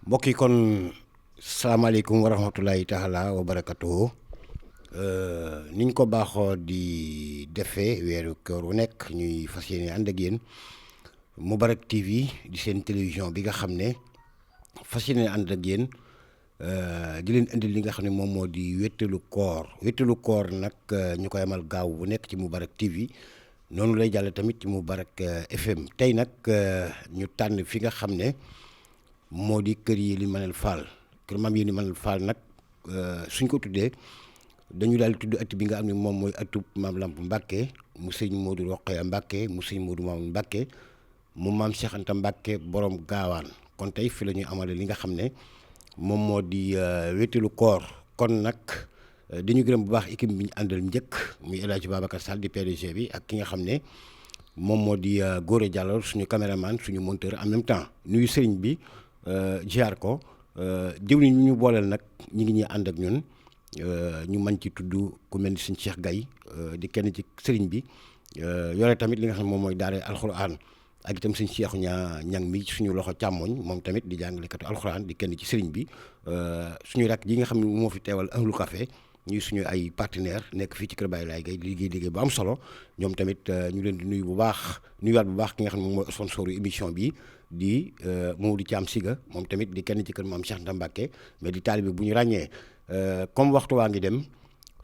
mbokk yi kon salaamaaleykum wa rahmatulahi taala wa barakatuhu niñ ko baaxoo di defee weeru koor wu nekk ñuy fas yéene ànd ak yéen Moubarak TV di seen télévision bi nga xam ne fas yéene ànd ak yéen di leen indil li nga xam ne moom moo di wéttalu koor nag ñu koy amal gaaw bu nekk ci Moubarak TV noonu lay jàll tamit ci Moubarak FM tey nag ñu tànn fi nga xam ne moo di kër Yelli Manel Fall kër maam Yelli Manel Fall nag suñ ko tuddee dañu daal di tudd ëtt bi nga xam ne moom mooy ëttub maam Lamp Mbàkke mu sëñ Modou Rokhaya Mbàkke mu sëñ Modou Mamoun Mbàkke mu maam Cheikh Anta Mbàkke borom gaawaan kon tey fi la ñuy amale li nga xam ne moom moo di wéttalu koor kon nag dañu gërëm bu baax équipe bi ñu àndal njëkk muy El Hadj Babacar Sall di PDG bi ak ki nga xam ne moom moo di Gora Diallo suñu caméraman suñu monteur en même temps nuyu sëriñ bi ziar ko jëwriñ ñu ñu booleel nag ñi ngi ñuy ànd ak ñun ñu mën ci tudd ku mel ni suñu Cheikh Gaye di kenn ci sëriñ bi yore tamit li nga xam ne moom mooy daara alxuraan ak itam suñu Cheikh ñang mi suñu loxo càmmoñ moom tamit di jàngalekatu alxuraan di kenn ci sëriñ bi suñu rakk yi nga xam ne moo fi teewal Ahlu Café ñuy suñu ay partenaire nekk fii ci kër Baye Laye Gaye di liggéey bu am solo ñoom tamit ñu leen di nuyu bu baax nuyuwaat bu baax ki nga xam ne moom mooy sponsor émission bi di Mamadou Thiam Siga moom tamit di kenn ci kër maam Cheikh Anta Mbacke mais di taalibe bu ñu ràññee comme waxtu waa ngi dem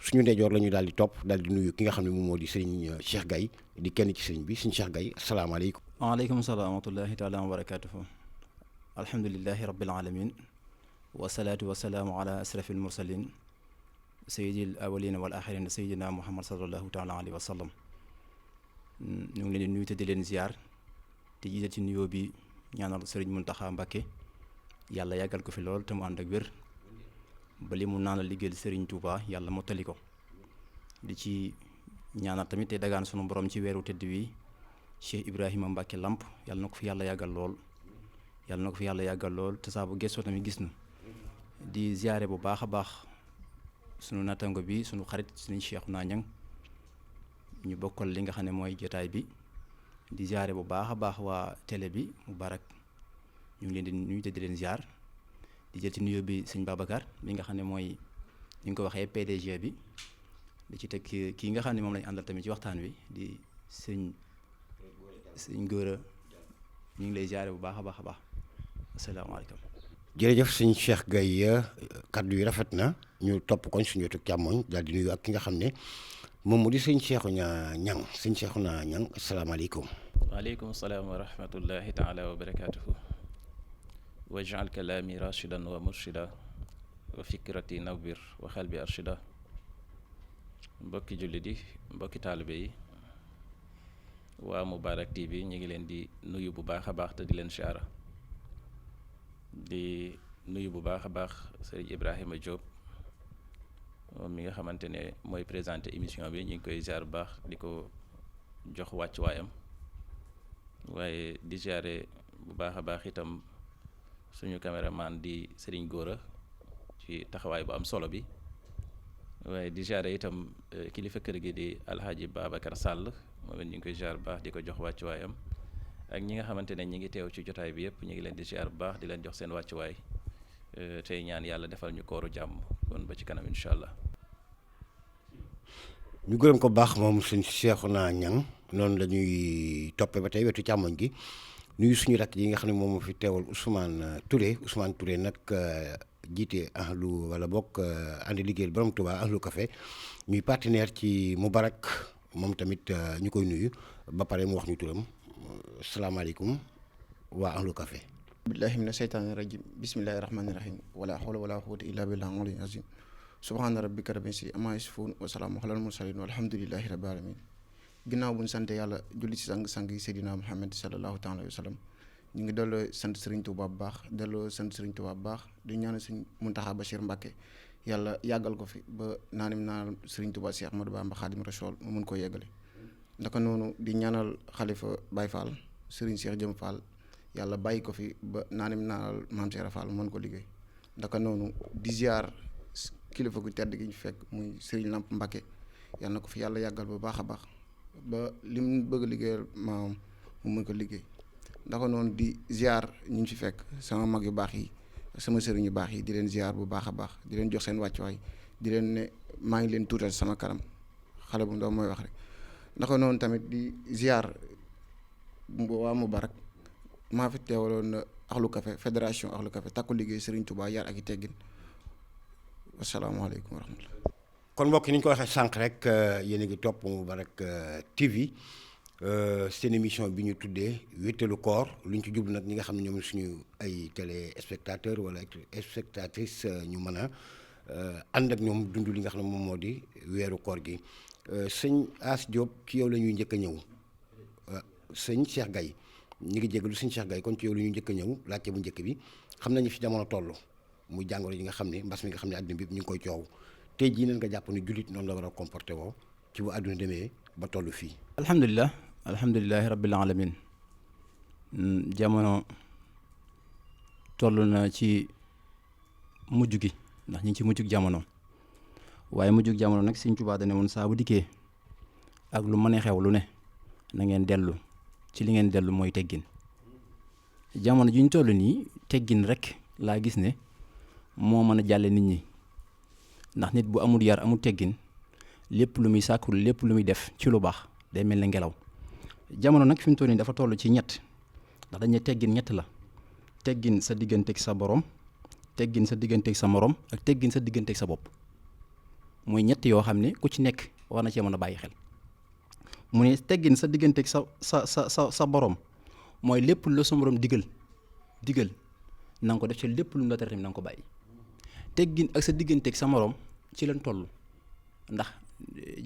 suñu ndeyjoor la ñu daal di topp daal di nuyu ki nga xam ne moom moo di Serigne Cheikh Gaye di kenn ci Serigne bi Serigne Cheikh Gaye asalaamaaleykum. waaleykum salaam wa rahmatullahi taala wa barakatuhu alhamdulilahi rabbil alamin wasalaatu wasalaamu ala asrafil mursalin sayyidil awalina wal axirin sayyidina muhammad sallallahu taala alayhi wa sallam ñu ngi leen di nuyu te di leen ziar te jiital ci nuyoo bi ñaanal Serigne Mountakha Mbacké yàlla yàggal ko fi lool te mu ànd ak wér ba li mu naanal liggéeyal Serigne Touba yàlla mottali ko di ci ñaanal tamit te dagaan sunu borom ci weeru tëdd wi Cheikh Ibrahima Mbacké Lamp yàlla na ko fi yàlla yàggal lool te saa bu gëstoo tamit gis na di ziare bu baax a baax sunu nattango bi sunu xarit suñu Cheikhouna Niang ñu bokkal li nga xam ne mooy jotaay bi di ziare bu baax a baax waa télé bi Moubarak ñu ngi leen di nuyu te di leen ziar di jël ci nuyoo bi sëñ Babacar bi nga xam ne mooy ni nga ko waxee PDG bi di ci teg kii nga xam ne moom lañu àndal tamit ci waxtaan wi di sëñ Gora ñu ngi lay ziare bu baax a baax a baax asalaamaaleykum. jërëjëf sëñ Cheikh Gaye kaddu yi rafet na ñu topp koñ suñu wetu càmmoñ daal di nuyu ak ki nga xam ne moom mu di sëñ Cheikhouna Niang sëñ Cheikhouna Niang asalaamaaleykum. waaleykum salaam wa rahmatullahi taala wa barakatuhu waj'al kalaami rashidan wa murshida wa fikrati nawwir wa xalbi arshida mbokki jullit yi mbokki taalibe yi waa Moubarak TV ñu ngi leen di nuyu bu baax a baax te di leen siyaara di nuyu bu baax a baax sëriñ Ibrahima Diop moom mi nga xamante ne mooy présenté émission bi ñu ngi koy ziar bu baax di ko jox wàccuwaayam waaye di ziare bu baax a baax itam suñu caméraman di sëriñ Gora ci taxawaay bu am solo bi waaye di ziare itam kilifa kër gi di Alhaji Babacar Sall moom it ñu ngi koy ziar bu baax di ko jox wàccuwaayam ak ñi nga xamante ne ñi ngi teew ci jotaay bi yëpp ñu ngi leen di ziar bu baax di leen jox seen wàccuwaay tey ñaan yàlla defal ñu kooru jàmm kon ba ci kanam incha allah. ñu gërëm ko baax moom suñ Cheikhouna Niang noonu la ñuy toppee ba tey wetu càmmoñ gi nuyu suñu rakk yi nga xam ne moom moo fi teewal Ousmane Touré nag jiite ahlu wala bokk ànd liggéeyal borom Touba Ahlu Café ñuy partenaire ci Moubarak moom tamit ñu koy nuyu ba pare mu wax ñu turam salaamaaleykum waa Ahlu Café. billahi mina sheytaani rajim bismillahi rahmaani rahim wala hawla wala quwwata illa billahi al-aliyyil azim subhaana rabbika rabbil izzati ammaa yasifuun wa salaamun alal mursaliin walhamdulillahi rabbil aalamiin ginnaaw bu ñu sant yàlla julli ci sang yi Seydina Muhammad sallallahu taala wa sallam ñu ngi delloo sant Serigne Touba bu baax di ñaanal Serigne Mountakha Bachir Mbacké yàlla yàggal ko fi ba naanim naanal Serigne Touba Cheikh Ahmadou Bamba Khadim Rassoul mu mun koo yeggale naka noonu di ñaanal xalifa Baye Fall Serigne Cheikh Jëm Fall yàlla bàyyi ko fi ba naanim naanal Maam Cheikh Fall mën ko liggéey naka noonu di ziar kilifa gu tedd gi ñu fekk muy Serigne Lamp Mbacké yàlla na ko fi yàlla yàggal bu baax a baax ba li mu bëgg a liggéeyal maam mu mën ko liggéey naka noonu di ziar ñu fi fekk sama mag yu baax yi sama sëriñ yu baax yi di leen ziar bu baax a baax di leen jox seen wàccuwaay di leen ne maa ngi leen tuutal sama kanam xale bu ndaw mooy wax rek. naka noonu tamit di ziar waa Mubarak maa fi teewaloon Ahlou Café fédération Ahlou Café takku liggéey Serigne Touba yar ak i teggin wasalaamaaleykum wa rahmatulah. kon mbokk yi ni ñu ko waxee sànq rek yéen a ngi topp Mubarak TV seen émission bi ñu tuddee wéttalu koor lu ñu ci jublu nag ñi nga xam ne ñoom suñu ay téléspectateurs wala spectatrices ñu mën a ànd ak ñoom dund li nga xam ne moom moo di weeru koor gi. sëñ As Diop ci yow la ñuy njëkk a ñëw sëñ Cheikh Gaye ñu ngi jégalu sëñ Cheikh Gaye kon ci yow la ñuy njëkk a ñëw laajte bu njëkk bi xam nañu fi jamono toll muy jàngoro yi nga xam ne mbas mi nga xam ne àdduna bi ñu ngi koy coow tey jii nan nga jàpp ni jullit noonu la war a comporté woo ci bu àdduna demee ba toll fii. alhamdulilahi rabbil alamin jamono toll na ci mujj gi ndax ñu ngi ci mujjug jamono. waaye mujjug jamono nag Sëñ Tuubaa dane woon saa bu dikkee ak lu mën a xew lu ne na ngeen dellu ci li ngeen dellu mooy teggin jamono ji ñu toll nii teggin rek laa gis ne moo mën a jàlle nit ñi ndax nit bu amul yar amul teggin lépp lu muy sàkkul lépp lu muy def ci lu baax day mel ne ngelaw jamono nag fi mu toll nii dafa toll ci ñett ndax dañ ne teggin ñett la teggin sa digganteeg sa borom teggin sa digganteeg sa morom ak teggin sa digganteeg sa bopp. mooy ñett yoo xam ne ku ci nekk war na cee mën a bàyyi xel mu ne teggin sa digganteeg sa borom mooy lépp lu la sa morom digal na nga ko def ci lépp lu mu la tere tamit na nga ko bàyyi. teggin ak sa digganteeg sa morom ci lañ toll ndax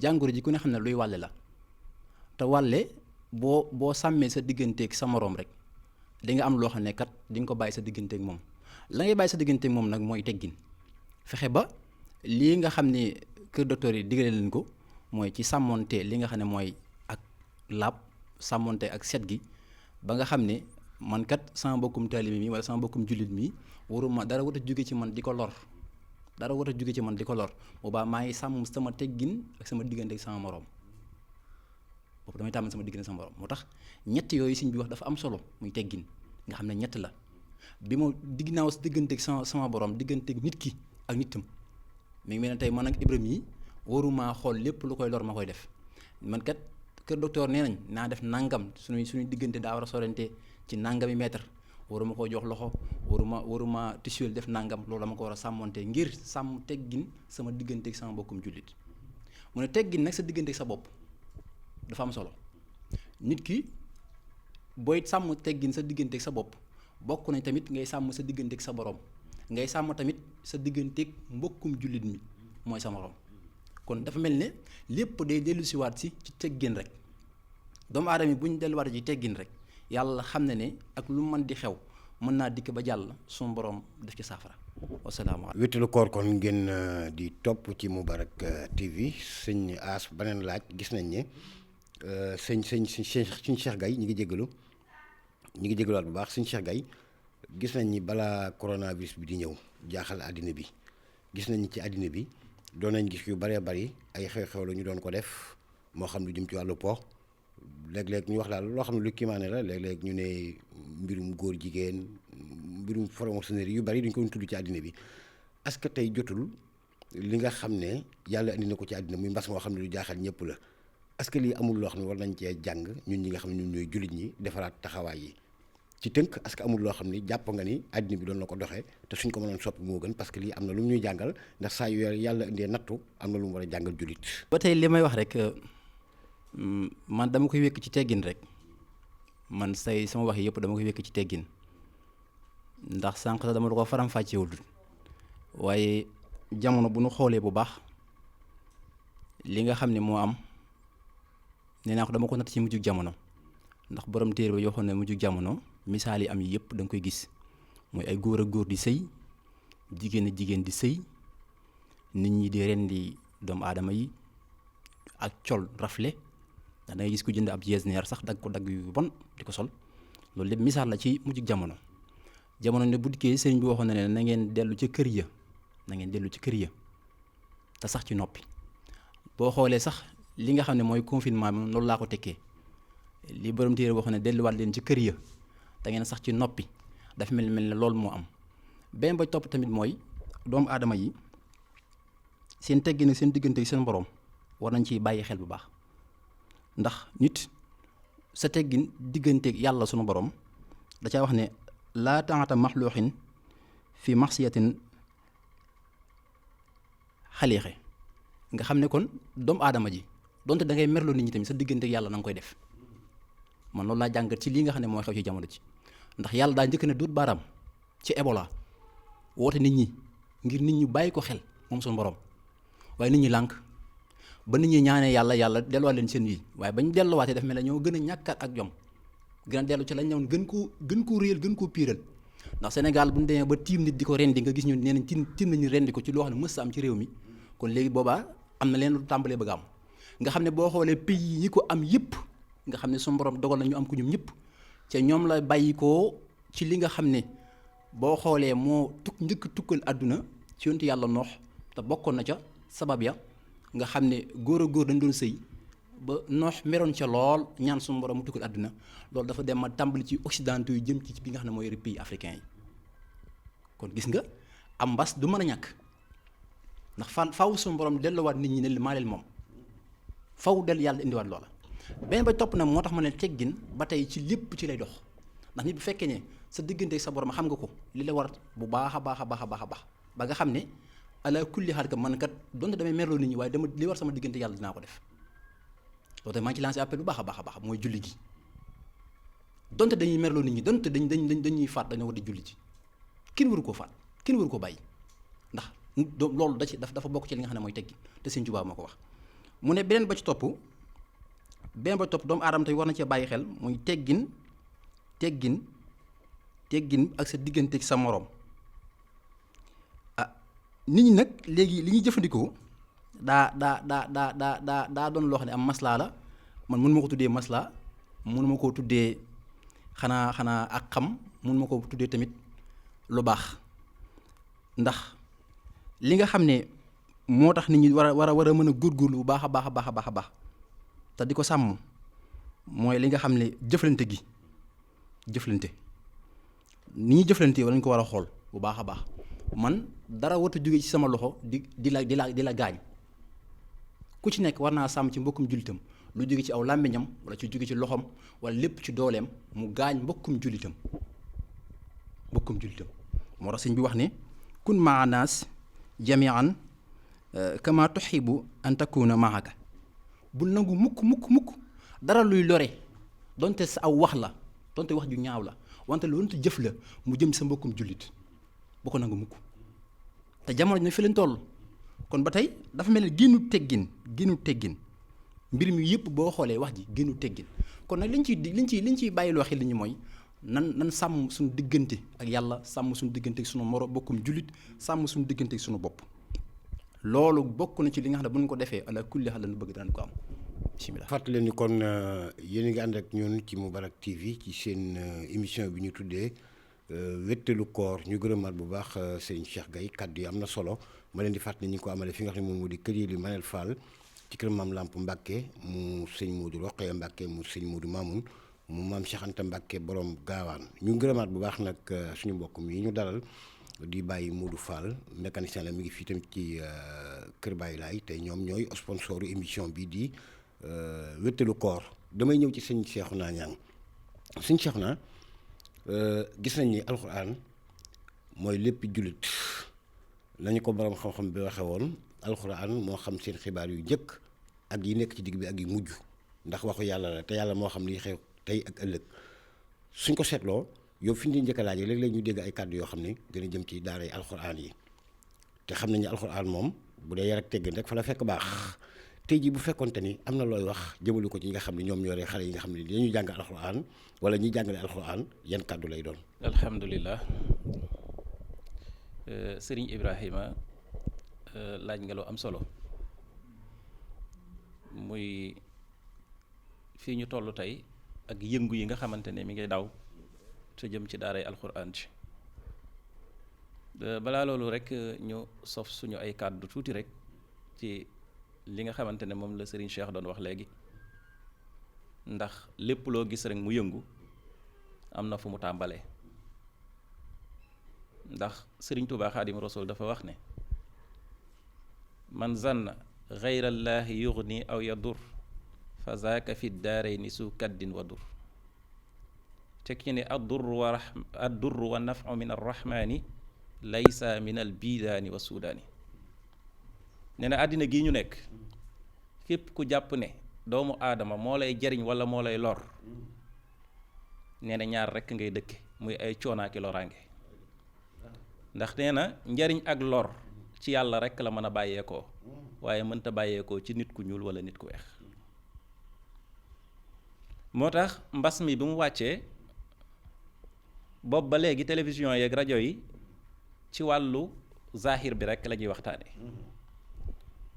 jàngoro ji ku ne xam ne luy wàlle la te wàlle boo sàmmee sa digganteeg sa morom rek di nga am loo xam ne kat di nga ko bàyyi sa digganteeg moom la ngay bàyyi sa digganteeg moom nag mooy teggin fexe ba. lii nga xam ne kër docteur yi digale leen ko mooy ci sàmmonte li nga xam ne mooy ak laab sàmmonte ak set gi ba nga xam ne man kat sama mbokkum taalibe mi wala sama mbokkum jullit mi waruma dara war a jóge ci man di ko lor boobaa maa ngi sàmm sama teggin ak sama diggante ak sama morom boobu damay tàmm sama diggante ak sama morom moo tax ñett yooyu sëñ bi wax dafa am solo muy teggin nga xam ne ñett la bi ma ginnaaw sa diggante ak sama borom diggante ak nit ki ak nitam mi ngi mel ne tey man ak Ibrahima yi waruma xool lépp lu koy lor ma koy def man kat kër docteur nee nañ naa def nangam suñuy diggante daa war a sorante ci nangami mètre waruma koo jox loxo waruma tissuel def nangam loolu dama ko war a sàmmonte ngir sàmm teggin sama diggante ak sama mbokkum jullit mu ne teggin nag sa diggante ak sa bopp dafa am solo nit ki booy sàmm teggin sa diggante ak sa bopp bokk nañ tamit ngay sàmm sa diggante ak sa borom ngay sàmm tamit sa digganteeg mbokkum jullit mi mooy sa morom kon dafa mel ne lépp day dellusiwaat si ci teggin rek doomu aadama yi bu ñu delluwaat ci teggin rek yàlla xam ne ne ak lu mën di xew mën naa dikk ba jàll suñu borom def ci saafara. wasalaamaaleykum. wéttalu koor kon ngeen di topp ci Mubarak TV sëñ As beneen laaj gis nañ ne sëñ Cheikh Gaye ñu ngi jégaluwaat bu baax sëñ Cheikh Gaye gis nañ ni balaa coronavirus bi di ñëw jaaxal àddina bi gis nañ ni ci àddina bi doon nañ gis yu bëree bëri ay xew-xew la ñu doon ko def moo xam lu jëm ci wàllu po léeg-léeg ñu wax daal loo xam ne lu kiimaane la léeg-léeg ñu ne mbirum góor jigéen mbirum franc-maçonnerie yu bëri dañ ko doon tudd ci àddina bi est-ce que tey jotul li nga xam ne yàlla andi na ko ci àddina muy mbas moo xam ne lu jaaxal ñëpp la est-ce que lii amul loo xam ne war nañ cee jàng ñun ñi nga xam ne ñun ñooy jullit ñi defaraat taxawaay yi ci tënk est-ce que amul loo xam ni jàpp nga ni àddina bi doon na ko doxee te suñ ko mënoon soppi moo gën parce que lii am na lu mu ñuy jàngal ndax saa yu yàlla indee nattu am na lu mu war a jàngal jullit. ba tey li may wax rek man dama koy wékk ci teggin rek man sama wax yëpp dama koy wékk ci teggin ndax sànq sax dama la ko faram-fàccewul waaye jamono bu nu xoolee bu baax li nga xam ne moo am nee naa ko dama ko natt ci mujjug jamono ndax borom téere ba yoo xam ne mujjug jamono misaal yi am yi yëpp da nga koy gis mooy ay góor ak góor di sëy jigéen ak jigéen di sëy nit ñi di rendi doomu aadama yi ak col rafle ndax da ngay gis ku jënd ab jesneer sax dagg ko dagg yu bon di ko sol loolu lépp misaal la ci mujjug jamono ne bu dikkee sëriñ bi waxoon na ne na ngeen dellu ci kër ya te sax ci noppi boo xoolee sax li nga xam ne mooy confinement bi loolu laa ko tekkee li borom téere waxoon ne delluwaat leen ci kër ya da ngeen sax ci noppi dafa mel ne loolu moo am benn ba topp tamit mooy doomu aadama yi seen teggin ak seen diggante ak seen borom war nañ ciy bàyyi xel bu baax ndax nit sa teggin digganteeg yàlla sunu borom da caa wax ne laa taata maxluuxin fi maxsiyatin xaliixe nga xam ne kon doomu aadama ji donte da ngay merloo nit ñi tamit sa digganteeg yàlla na nga koy def man loolu laa jàngat ci lii nga xam ne mooy xew ci jamono ci ndax yàlla daa njëkk ne duut baaraam ci Ebola woote nit ñi ngir nit ñi bàyyi ko xel moom suñu borom waaye nit ñi lànk ba nit ñi ñaanee yàlla delluwaat leen seen yi waaye bañ delluwaatee daf mel ne ñoo gën a ñàkkaat ak jom gën a dellu ci lañ ñëwoon gën koo réyal gën koo piiral ndax Sénégal bu ñu demee ba tiim nit di ko rendi nga gis ñu nee nañ tiim nañu rendi ko ci loo xam ne mës am ci réew mi kon léegi boobaa am na leen lu tàmbalee bëgg am nga xam ne boo xoolee pays yi ko am yëpp nga xam ne suñu borom dogal na ñu am ko ñoom ñëpp ca ñoom la bàyyi ko ci li nga xam ne boo xoolee moo njëkk tukkal àdduna ci yontu yàlla noox te bokkoon na ca sabab ya nga xam ne góor a góor dañ doon sëy ba noox meroon ca lool ñaan suñu borom mu tukkal àdduna loolu dafa dem ma tàmbali ci occidentaux yu jëm ci bi nga xam ne mooy pays africains yi kon gis nga am mbas du mën a ñàkk ndax faw suñu borom delluwaat nit ñi ne maa leen moom faw dellu yàlla indiwaat loola benn ba topp nag moo tax ma ne teggin ba tey ci lépp ci lay dox ndax nit bu fekkee ne sa diggante sa borom xam nga ko li la war bu baax a baax a baax a baax a baax ba nga xam ne ala kulli xaal ka man kat donte damay merloo nit ñi waaye dama li war sama diggante yàlla dinaa ko def loolu tamit maa ngi ci lancé appel bu baax a baax a baax mooy julli gi donte dañuy merloo nit ñi donte dañuy faat dañoo war di julli ci kenn waru koo faat kenn waru koo bàyyi ndax loolu dafa bokk ci li nga xam ne mooy teggin te Sëñ Tuubaa moo ko wax mu ne beneen ba ci topp doomu aadama tey war na cee bàyyi xel muy teggin ak sa diggante ak sa moroom nit ñi nag léegi li ñuy jëfandikoo daa doon loo xam ne am maslaa la man mënu ma ko tuddee maslaa mënu ma koo tuddee xanaa ak xam mënu ma ko tuddee tamit lu baax ndax li nga xam ne moo tax nit ñi war a mën a góorgóorlu bu baax a baax a baax a baax a baax te di ko sàmm mooy li nga xam ne jëflante ni ñuy jëflante wala ñu ko war a xool bu baax a baax man dara warta jóge ci sama loxo di la gaañ ku ci nekk war naa sàmm ci mbokkum jullitam lu jóge ci aw làmmiñam wala ci jóge ci loxoom wala lépp ci dooleem mu gaañ mbokkum jullitam moo tax sëñ bi wax ne kun maa naas jamian kama tuxibu an takuna maaka bul nangu mukk dara luy lore donte sa aw wax la donte wax ju ñaaw la wante lu donte jëf la mu jëm sa mbokkum jullit bu ko nangu mukk te jamono ji ne fi leen toll kon ba tey dafa mel ne génnu teggin mbir mi yëpp boo xoolee wax ji génnu teggin kon nag liñ ciy bàyyiloo xel li ñu mooy nan sàmm suñu diggante ak yàlla sàmm suñu diggante ak suñu moro bokkum jullit sàmm suñu diggante ak suñu bopp loolu bokk na ci li nga xam ne bu ñu ko defee ala kulli xel lañu bëgg daan ko am bismillah. fàttali ni kon yéen a ngi ànd ak ñun ci Moubarak TV ci seen émission bi ñu tuddee wéttalu koor ñu gërëmaat bu baax sëñ Cheikh Gaye kaddu yi am na solo ma leen di fàttali ñu ngi ko amale fi nga xam ne moom moo di kër yi li Manel Fall ci kër Maam Lamp Mbàkke mu sëñ Modou Rokhaya Mbàkke mu sëñ Modou Mamoun mu maam Cheikh Anta Mbàkke borom gaawaan ñu gërëmaat bu baax nag suñu mbokk mi ñu dalal di bàyyi Modou Fall mécanicien la mi ngi fii tamit ci Kër Baye Laay te ñoom ñooy sponsoru émission bi di wéttalu koor damay ñëw ci sëñ Cheikhouna Niang sëñ Cheikhouna gis nañ ni alxuraan mooy lépp jullit lañu ko borom xam-xam bi waxe woon alxuraan moo xam seen xibaar yu njëkk ak yi nekk ci digg bi ak yi mujj ndax waxu yàlla la te yàlla moo xam li xew tey ak ëllëg suñ ko seetloo yow fi ñu njëkk a laajee léeg-léeg ñu dégg ay kàddu yoo xam ne dina jëm ci daaray alxuraan yi te xam nañu alxuraan moom bu dee yar ak teggin rek fa la fekk baax tey jii bu fekkonte ni am na looy wax jëmalu ko ci ñi nga xam ne ñoom ñoo xale yi nga xam ne dañuy jàng alxuraan wala ñuy jàngale alxuraan yan kàddu lay doon. alhamdulilah sëriñ Ibrahima laaj nga lu am solo muy fii ñu toll tey ak yëngu yi nga xamante ne mi ngi daw te jëm ci daaray alxuraan ci balaa loolu rek ñu sof suñu ay kàddu tuuti rek ci li nga xamante ne moom la Serigne Cheikh doon wax léegi ndax lépp loo gis rek mu yëngu am na fu mu tàmbalee ndax Sëriñ Tuubaa Xaadimu Rasuul dafa wax ne man zanna gayrallaahi yugni aw yadur fa zaaka fi daarayni su kaddin wa dur tekki ne addur wa nafu min arrahmaani laysa min al bidaani wa suudaani nee na àddina gii ñu nekk képp ku jàpp ne doomu aadama moo lay jariñ wala moo lay lor nee na ñaar rekk ngay dëkke muy ay coonaaki loraange ndax nee na njariñ ak lor ci yàlla rekk la mën a bàyyeekoo waaye mënta bàyyeekoo ci nit ku ñuul wala nit ku weex moo tax mbas mi bi mu wàccee boobu ba léegi télévision yeeg rajo yi ci wàllu zahir bi rekk la ñuy waxtaane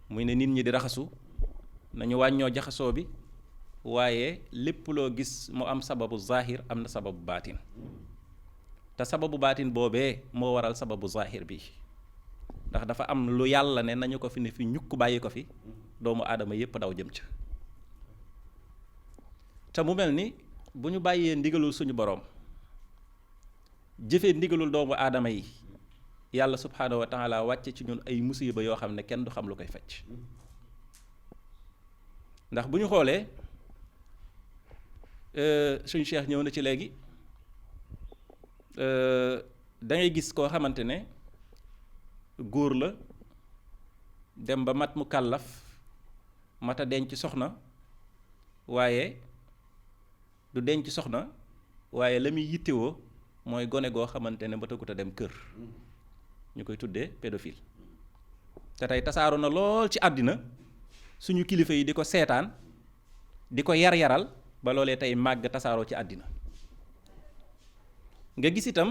muy ne nit ñi di raxasu nañu wàññoo jaxasoo bi waaye lépp loo gis mu am sababu zahir am na sababu baatin te sababu baatin boobee moo waral sababu zahir bi ndax dafa am lu yàlla ne nañu ko fi ne fi ñukk bàyyi ko fi doomu aadama yépp daw jëm ca te mu mel ni bu ñu bàyyee ndigalul suñu boroom jëfee ndigalul doomu aadama yi yàlla subhaanahu wa taala wàcce ci ñun ay musiba yoo xam ne kenn du xam lu koy fecc ndax bu ñu xoolee suñu cheikh ñëw na ci léegi da ngay gis koo xamante ne góor la dem ba mat mu kàllaf mata denc soxna waaye du denc soxna waaye la muy yittewoo mooy gone goo xamante ne ba tagut a dem kër ñu koy tuddee pédophile te tey tasaaroo na lool ci àddina suñu kilifa yi di ko seetaan di ko yar-yaral ba loolee tey màgg tasaaroo ci àddina nga gis itam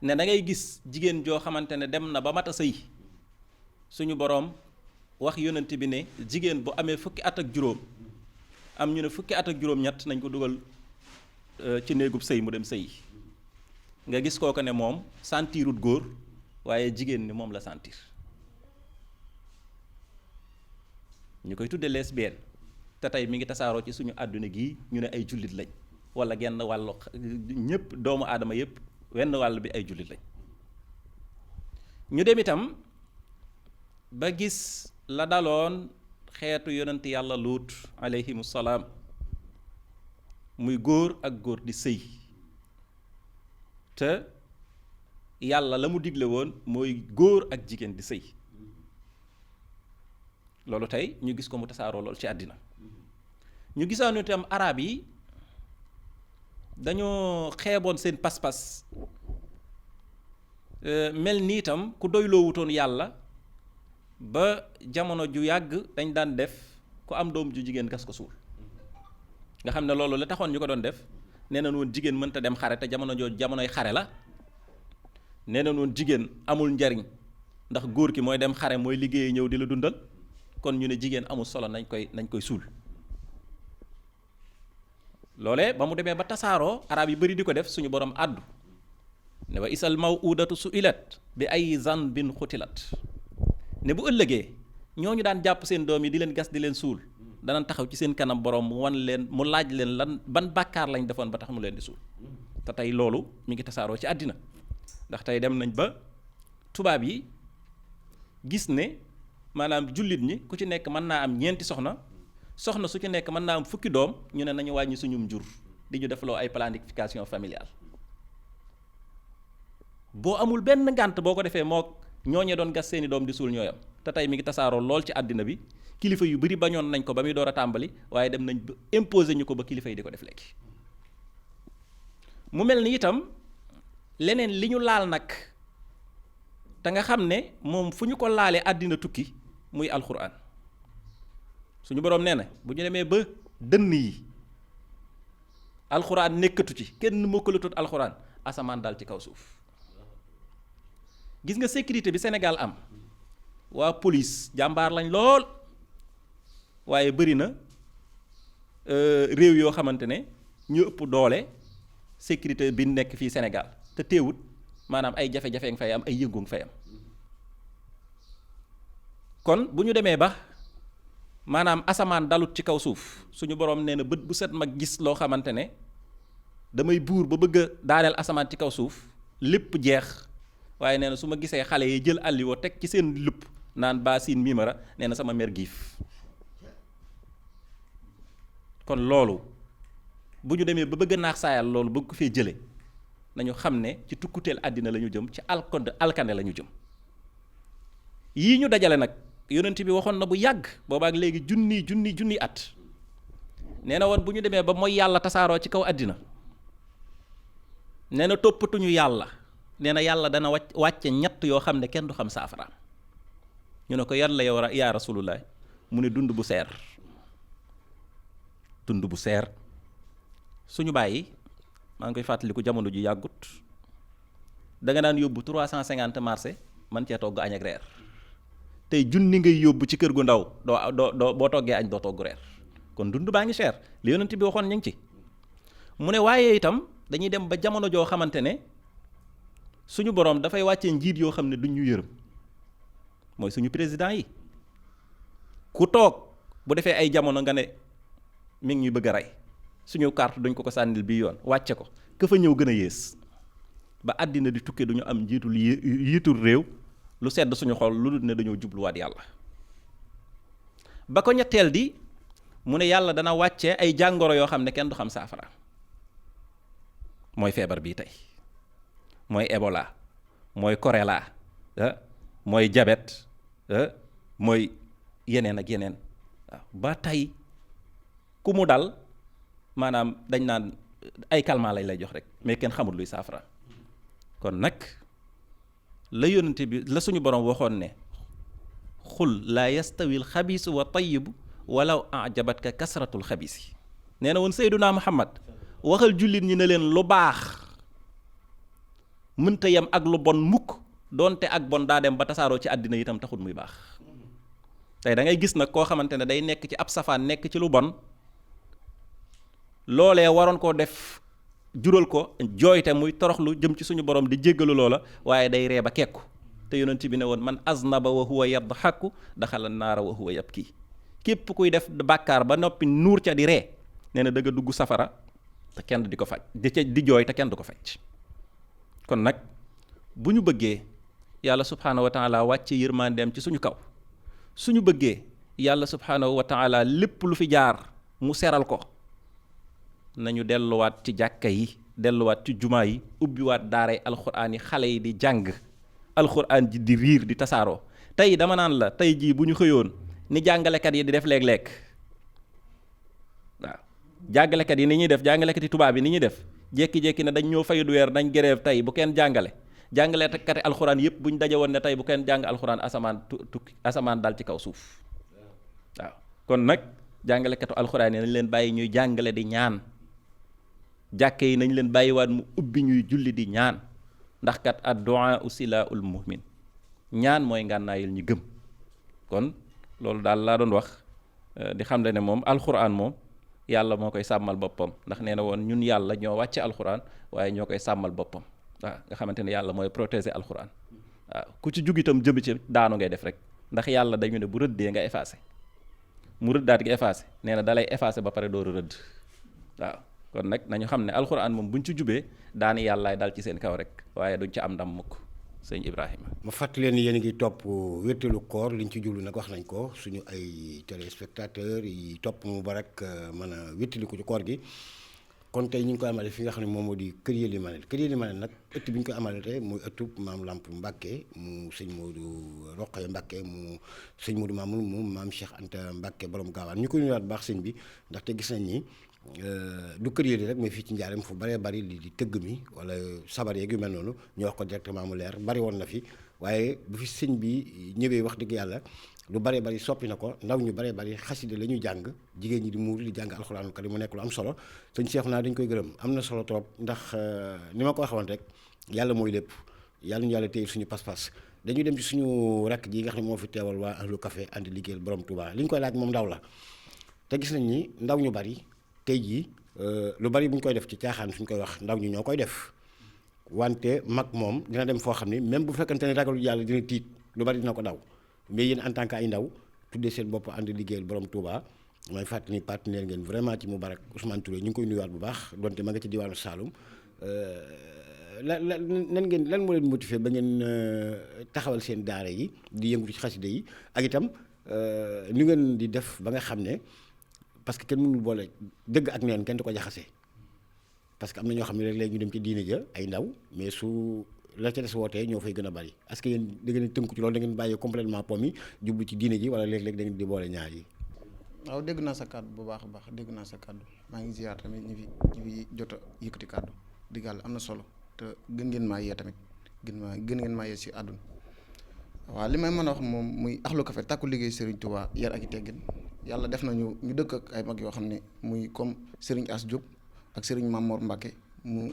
ne da ngay gis jigéen joo xamante ne dem na ba mat a sëy suñu boroom wax yonent bi ne jigéen bu amee fukki at ak juróom am ñu ne fukki at ak juróom-ñett nañ ko dugal ci néegub sëy mu dem sëy nga gis kooku ne moom sentirut góor waaye jigéen ni moom la sentir ñu koy tudde lesbienne te tey mi ngi tasaaroo ci suñu àdduna gii ñu ne ay jullit lañ wala genn wàllu ñëpp doomu aadama yëpp wenn wàll bi ay jullit lañ ñu dem itam ba gis la daloon xeetu yonent yàlla luut alayhimu salaam muy góor ak góor di sëy te yàlla la mu digle woon mooy góor ak jigéen di sëy loolu tey ñu gis ko mu tasaaroo lool ci àddina ñu gisaanu itam arab yi dañoo xeeboon seen pas-pas mel ni itam ku doyloo wutoon yàlla ba jamono ju yàgg dañ daan def ku am doom ju jigéen gas ko suul nga xam ne loolu la taxoon ñu ko doon def nee na woon jigéen mënta dem xare te jamono jooju jamonoy xare la nee na woon jigéen amul njariñ ndax góor ki mooy dem xare mooy liggéey ñëw di la dundal kon ñu ne jigéen amul solo nañ koy suul loolee ba mu demee ba tasaaroo arab yi bari di ko def suñu borom àddu ne wa isal mawudatu su'ilat bi ay zanbin xutilat ne bu ëllëgee ñooñu daan jàpp seen doom yi di leen gas di leen suul danañ taxaw ci seen kanam borom mu wan leen mu laaj leen lan ban bàkkaar lañ defoon ba tax mu leen di suul te tey loolu mi ngi tasaaroo ci àddina ndax tey dem nañ ba tubaab yi gis ne maanaam jullit ñi ku ci nekk mën naa am ñeenti soxna su ci nekk mën naa am fukki doom ñu ne nañu wàññi suñum jur di ñu defloo ay planification familiale boo amul benn ngànt boo ko defee moo ñooñee doon gas seeni doom di suul ñooyam te tey mi ngi tasaaroo lool ci àddina bi kilifa yu bari bañoon nañ ko ba muy door a tàmbali waaye dem nañ ba imposer ñu ko ba kilifa yi di ko def léegi mu mel ni itam leneen li ñu laal nag te nga xam ne moom fu ñu ko laalee àddina tukki muy alxuraan suñu boroom nee na bu ñu demee ba dënn yi alxuraan nekkatu ci kenn mokkalatut alxuraan asamaan dal ci kaw suuf gis nga sécurité bi Sénégal am waa police jàmbaar lañ lool waaye bëri na réew yoo xamante ne ñu ëpp doole sécurité bi nekk fii Sénégal te teewut maanaam ay jafe-jafe nga fay am ay yëngu nga fay am kon bu ñu demee ba maanaam asamaan dalut ci kaw suuf suñu boroom nee na bët bu set mag gis loo xamante ne damay buur ba bëgg a daaneel asamaan ci kaw suuf lépp jeex waaye nee na su ma gisee xale yi jël àlliwoo teg ci seen lupp naan baasin mimara nee na sama mer giif. kon loolu bu ñu demee ba bëgg a naax saayal loolu bëgg ko fee jële nañu xam ne ci tukkuteel àddina la ñu jëm ci alkande la ñu jëm. yii ñu dajale nag yonent bi waxoon na bu yàgg boobaak léegi junni at nee na woon bu ñu demee ba mooy yàlla tasaaroo ci kaw àddina nee na toppatuñu yàlla nee na yàlla dana wàcce ñett yoo xam ne kenn du xam saafaraam. ñu ne ko yan la yow yaa rasulullah mu ne dund bu seer suñu bàyyi maa ngi koy fàttaliku jamono ji yàggut da nga daan yóbbu 350 marché man cee togg añ ak reer tey junni ngay yóbbu ci kër gu ndaw doo boo toggee añ doo togg reer kon dund baa ngi cher li yonent bi waxoon ñu ngi ci. mu ne waaye itam dañuy dem ba jamono joo xamante ne suñu boroom dafay wàccee njiit yoo xam ne duñ ñu yërëm mooy suñu président yi ku toog bu defee ay jamono nga ne mi ngi ñuy bëgg a rey suñu carte duñ ko sànnil bii yoon wàcce ko ka fa ñëw gën a yées ba àddina di tukkee duñu am njiitul réew lu sedd suñu xol lu dul ne dañoo jubluwaat yàlla. ba ko ñetteel di mu ne yàlla dana wàcce ay jàngoro yoo xam ne kenn du xam saafara mooy feebar bii tey mooy Ebola mooy choléra mooy diabète mooy yeneen ak yeneen waaw ba tey ku mu dal maanaam dañ naan ay calmants lay jox rek mais kenn xamul luy saafara. kon nag la yónnante bi la suñu borom waxoon ne xul laa yastawil xabiisu wa tayyibu walaw ajabatka kasratul xabiisi nee na woon Seydunaa Muhammad waxal jullit ñi ne leen lu baax mënta yem ak lu bon mukk doonte ak bon daa dem ba tasaaroo ci àddina itam taxul muy baax. tey da ngay gis nag koo xamante ne day nekk ci ab safaan nekk ci lu bon loolee waroon koo def jural ko jooyte muy toroxlu jëm ci suñu borom di jéggalu loola waaye day ree ba kekku te yonent bi ne woon man aznaba wa huwa yadhaku daxala naara wa huwa yabki képp kuy def bàkkaar ba noppi nuur ca di ree nee na dëgg dugg safara te kenn di ko faj di jooy te kenn du ko faj. kon nag bu ñu bëggee yàlla subhaanahu wa taala wàcce yërmandeem ci suñu kaw suñu bëggee yàlla subhaanahu wa taala lépp lu fi jaar mu seral ko nañu delluwaat ci jàkka yi delluwaat ci jumaa yi ubbiwaat daaray alxuraan yi xale yi di jàng alxuraan ji di riir di tasaaroo. tey dama naan la tey jii bu ñu xëyoon ni jàngalekat yi di def léeg-léeg waaw jàngalekat yi ni ñuy def jàngalekat yi tubaab yi ni ñuy def jékki-jékki ne dañ ñoo fayut weer nañ grève tey bu kenn jàngale jàngalekat yi alxuraan yëpp bu ñu daje woon ne tey bu kenn jàng alxuraan asamaan dal ci kaw suuf waaw. kon nag jàngalekatu alxuraan yi nañ leen bàyyi ñuy jàngale di ñaan jàkke yi nañ leen bàyyiwaat mu ubbi ñuy julli di ñaan ndax kat ad-du'a silaa'ul mu'min ñaan mooy ngànnaayul ñu gëm. kon loolu daal laa doon wax di xam ne moom alxuraan moom yàlla moo koy sàmmal boppam ndax nee na woon ñun yàlla ñoo wàcce alxuraan waaye ñoo koy sàmmal boppam waaw nga xamante ne yàlla mooy protéger alxuraan waaw ku ci jug itam jëm ci daanu ngay def rek ndax yàlla dañu ne bu rëddee nga effacé mu rëddaat nga effacé nee na dalay effacé ba pare dooru rëdd waaw. kon nag nañu xam ne alxuraan moom buñ ci jubee daani yàllaay dal ci seen kaw rek waaye duñ ci am ndam mukk sëñ Ibrahima. ma fàttali leen yéen a ngi topp wéttalu koor liñ ci jublu nag wax nañ ko suñu ay téléspectateurs yi topp mu ba rek mën a wéttali ko ci koor gi kon tey ñu ngi koy amale fi nga xam ne moom moo di Kër Yelli Manel nag ëtt bi ñu koy amale tey muy ëttub maam Lamp Mbàkke mu sëñ Modou Rokhaya Mbàkke mu sëñ Modou Mamoun mu maam Cheikh Anta Mbàkke borom gaawaan ñu koy nuyuwaat baax sëñ bi ndaxte gis nañ ni du Kër Yelli rek mais fii ci Njaareem fu bëree bëri li di tëgg mi wala sabar yeeg yu mel noonu ñu wax ko directement mu leer bari woon na fi waaye bu fi sëñ bi ñëwee wax dëgg yàlla lu bëree bëri soppi na ko ndaw ñu bëree bëri xaside la ñuy jàng jigéen ñi di muur di jàng alxuraanul karim mu nekk lu am solo sëñ Cheikh naa dañ koy gërëm am na solo trop ndax ni ma ko waxoon rek yàlla mooy lépp yàlla ñu yàlla téye suñu pas-pas dañuy dem ci suñu rakk ji nga xam ne moo fi teewal waa Ahlu Café ànd liggéeyal borom Touba li ñu koy laaj moom ndaw la te gis nañ ni ndaw ñu bari tey jii lu bari bu ñu koy def ci caaxaan suñ koy wax ndaw ñi ñoo koy def wante mag moom dina dem foo xam ni même bu fekkante ne ragalu yàlla dina tiit lu bari dina ko daw mais yéen en tant que ay ndaw tuddee seen bopp ànd liggéeyal borom Touba mooy fàttali ni partenaire ngeen vraiment ci Moubarak Ousmane Touré ñu ngi koy nuyuwaat bu baax donte ma nga ci diwaanu Saloum lan moo leen motiver ba ngeen taxawal seen daara yi di yëngu ci xasida yi ak itam ni ngeen di def ba nga xam ne parce que kenn mënul boole dëgg ak neen kenn du ko jaxase parce que am na ñoo xam ne léeg-léeg ñu dem ci diine ja ay ndaw mais su la ca des wootee ñoo fay gën a bari est-ce que yéen da ngeen tënku ci loolu da ngeen bàyyi complètement pom yi jublu ci diine ji wala léeg-léeg da ngeen di boole ñaar yi. waaw dégg naa sa kàddu bu baax a baax dégg naa sa kàddu maa ngi ziar tamit ñi fi jot a yëkkati kàddu digg yàlla am na solo te gën ngeen maa yee tamit gën ngeen maa yee si àdduna. waaw li may mën a wax moom muy Ahlou Café takku liggéey Serigne Touba yar ak i teggin yàlla def nañu ñu dëkk ak ay mag yoo xam ne muy comme Serigne As Diop ak Serigne Mamor Mbacke mu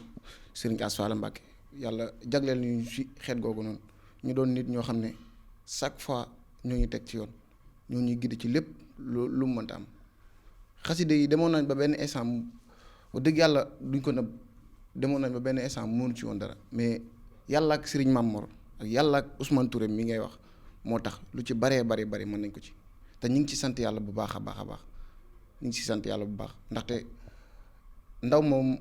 Serigne As Fall Mbacke yàlla jagleel ñu si xeet googu noonu ñu doon nit ñoo xam ne chaque fois ñoo ñu teg ci yoon ñoo ñuy giddi ci lépp lu mu mënta am xaside yi demoon nañ ba benn instant wax dëgg yàlla duñ ko nëb demoon nañ ba benn instant mënu ci woon dara mais yàlla ak Serigne Mamor ak yàlla ak Ousmane Touré mi ngay wax moo tax lu ci bari mën nañ ko ci te ñu ngi ci sant yàlla bu baax a baax ñu ngi ci sant yàlla bu baax ndaxte ndaw moom